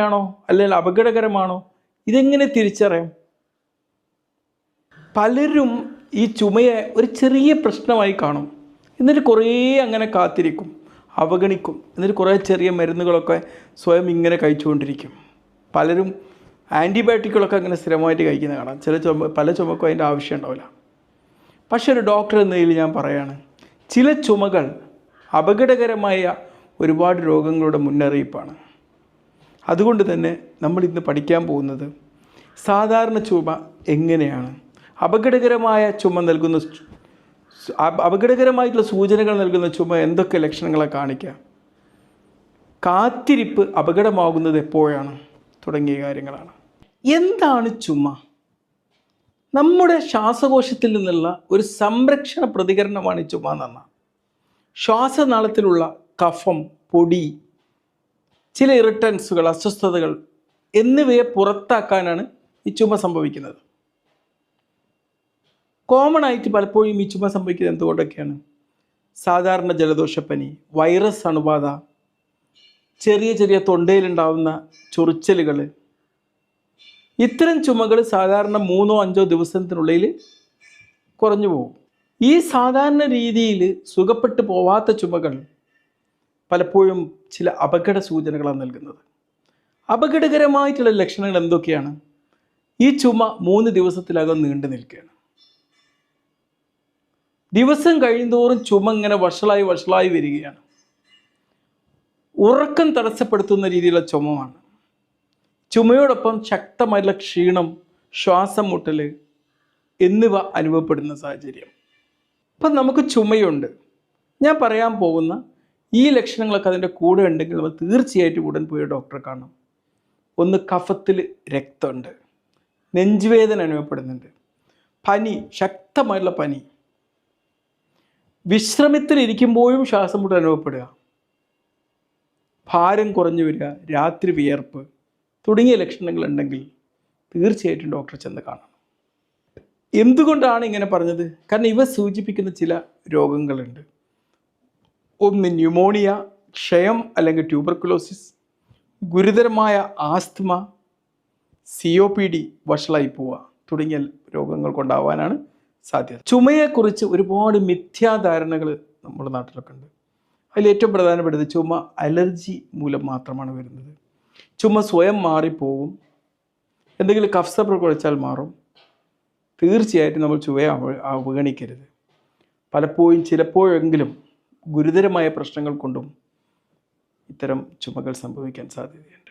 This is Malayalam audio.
ആണോ അല്ലെങ്കിൽ അപകടകരമാണോ? ഇതെങ്ങനെ തിരിച്ചറിയാം? പലരും ഈ ചുമയെ ഒരു ചെറിയ പ്രശ്നമായി കാണും, എന്നിട്ട് കുറേ അങ്ങനെ കാത്തിരിക്കും, അവഗണിക്കും, എന്നിട്ട് കുറേ ചെറിയ മരുന്നുകളൊക്കെ സ്വയം ഇങ്ങനെ കഴിച്ചുകൊണ്ടിരിക്കും. പലരും ആൻറ്റിബയോട്ടിക്കുകളൊക്കെ അങ്ങനെ സ്ഥിരമായിട്ട് കഴിക്കുന്ന കാണാം. പല ചുമക്കും അതിൻ്റെ ആവശ്യം ഉണ്ടാവില്ല. പക്ഷെ ഒരു ഡോക്ടർ എന്ന നിലയിൽ ഞാൻ പറയാണ്, ചില ചുമകൾ അപകടകരമായ ഒരുപാട് രോഗങ്ങളുടെ മുന്നറിയിപ്പാണ്. അതുകൊണ്ട് തന്നെ നമ്മൾ ഇന്ന് പഠിക്കാൻ പോകുന്നത് സാധാരണ ചുമ എങ്ങനെയാണ്, അപകടകരമായ ചുമ നൽകുന്ന അപകടകരമായിട്ടുള്ള സൂചനകൾ നൽകുന്ന ചുമ എന്തൊക്കെ ലക്ഷണങ്ങളെ കാണിക്കുക, കാത്തിരിപ്പ് അപകടമാകുന്നത് എപ്പോഴാണ് തുടങ്ങിയ കാര്യങ്ങളാണ്. എന്താണ് ചുമ? നമ്മുടെ ശ്വാസകോശത്തിൽ നിന്നുള്ള ഒരു സംരക്ഷണ പ്രതികരണമാണ് ഈ ചുമ എന്ന് പറഞ്ഞാൽ. ശ്വാസനാളത്തിലുള്ള കഫം, പൊടി, ചില ഇറിറ്റൻസുകൾ, അസ്വസ്ഥതകൾ എന്നിവയെ പുറത്താക്കാനാണ് ഈ ചുമ സംഭവിക്കുന്നത്. കോമൺ ആയിട്ട് പലപ്പോഴും ഈ ചുമ സംഭവിക്കുന്നത് എന്തുകൊണ്ടൊക്കെയാണ്? സാധാരണ ജലദോഷപ്പനി, വൈറസ് അണുബാധ, ചെറിയ ചെറിയ തൊണ്ടയിലുണ്ടാവുന്ന ചൊറിച്ചലുകൾ, ഇത്തരം ചുമകൾ സാധാരണ 3-5 ദിവസത്തിനുള്ളിൽ കുറഞ്ഞു പോകും. ഈ സാധാരണ രീതിയിൽ സുഖപ്പെട്ടു പോവാത്ത ചുമകൾ പലപ്പോഴും ചില അപകട സൂചനകളാണ് നൽകുന്നത്. അപകടകരമായിട്ടുള്ള ലക്ഷണങ്ങൾ എന്തൊക്കെയാണ്? ഈ ചുമ 3 ദിവസത്തിലകം നീണ്ടു നിൽക്കുകയാണ്. ദിവസം കഴിയുന്തോറും ചുമ ഇങ്ങനെ വഷളായി വരികയാണ്. ഉറക്കം തടസ്സപ്പെടുത്തുന്ന രീതിയിലുള്ള ചുമമാണ്. ചുമയോടൊപ്പം ശക്തമായിട്ടുള്ള ക്ഷീണം, ശ്വാസം മുട്ടൽ എന്നിവ അനുഭവപ്പെടുന്ന സാഹചര്യം. അപ്പം നമുക്ക് ചുമയുണ്ട്. ഞാൻ പറയാൻ പോകുന്ന ഈ ലക്ഷണങ്ങളൊക്കെ അതിൻ്റെ കൂടെ ഉണ്ടെങ്കിൽ നമ്മൾ തീർച്ചയായിട്ടും ഉടൻ പോയി ഡോക്ടറെ കാണണം. ഒന്ന്, കഫത്തിൽ രക്തമുണ്ട്, നെഞ്ചുവേദന അനുഭവപ്പെടുന്നുണ്ട്, പനി, ശക്തമായിട്ടുള്ള പനി, വിശ്രമത്തിലിരിക്കുമ്പോഴും ശ്വാസം മുട്ടൽ അനുഭവപ്പെടുക, ഭാരം കുറഞ്ഞു വരിക, രാത്രി വിയർപ്പ് തുടങ്ങിയ ലക്ഷണങ്ങൾ ഉണ്ടെങ്കിൽ തീർച്ചയായിട്ടും ഡോക്ടറെ ചെന്ന് കാണണം. എന്തുകൊണ്ടാണ് ഇങ്ങനെ പറഞ്ഞത്? കാരണം ഇവ സൂചിപ്പിക്കുന്ന ചില രോഗങ്ങളുണ്ട്. ഒന്ന്, ന്യൂമോണിയ, ക്ഷയം അല്ലെങ്കിൽ ട്യൂബർക്കുലോസിസ്, ഗുരുതരമായ ആസ്ത്മ, COPD, വഷളായി പോവുക തുടങ്ങിയ രോഗങ്ങൾ കൊണ്ടാവാനാണ് സാധ്യത. ചുമയെക്കുറിച്ച് ഒരുപാട് മിഥ്യാധാരണകൾ നമ്മുടെ നാട്ടിലൊക്കെ ഉണ്ട്. അതിൽ ഏറ്റവും പ്രധാനപ്പെട്ടത് ചുമ അലർജി മൂലം മാത്രമാണ് വരുന്നത്. ചുമ സ്വയം മാറിപ്പോവും, എന്തെങ്കിലും കഫ്സപ്പ് കുഴച്ചാൽ മാറും. തീർച്ചയായിട്ടും നമ്മൾ ചുമയെ അവഗണിക്കരുത്. പലപ്പോഴും ചിലപ്പോഴെങ്കിലും ഗുരുതരമായ പ്രശ്നങ്ങൾ കൊണ്ടും ഇത്തരം ചുമകൾ സംഭവിക്കാൻ സാധ്യതയുണ്ട്.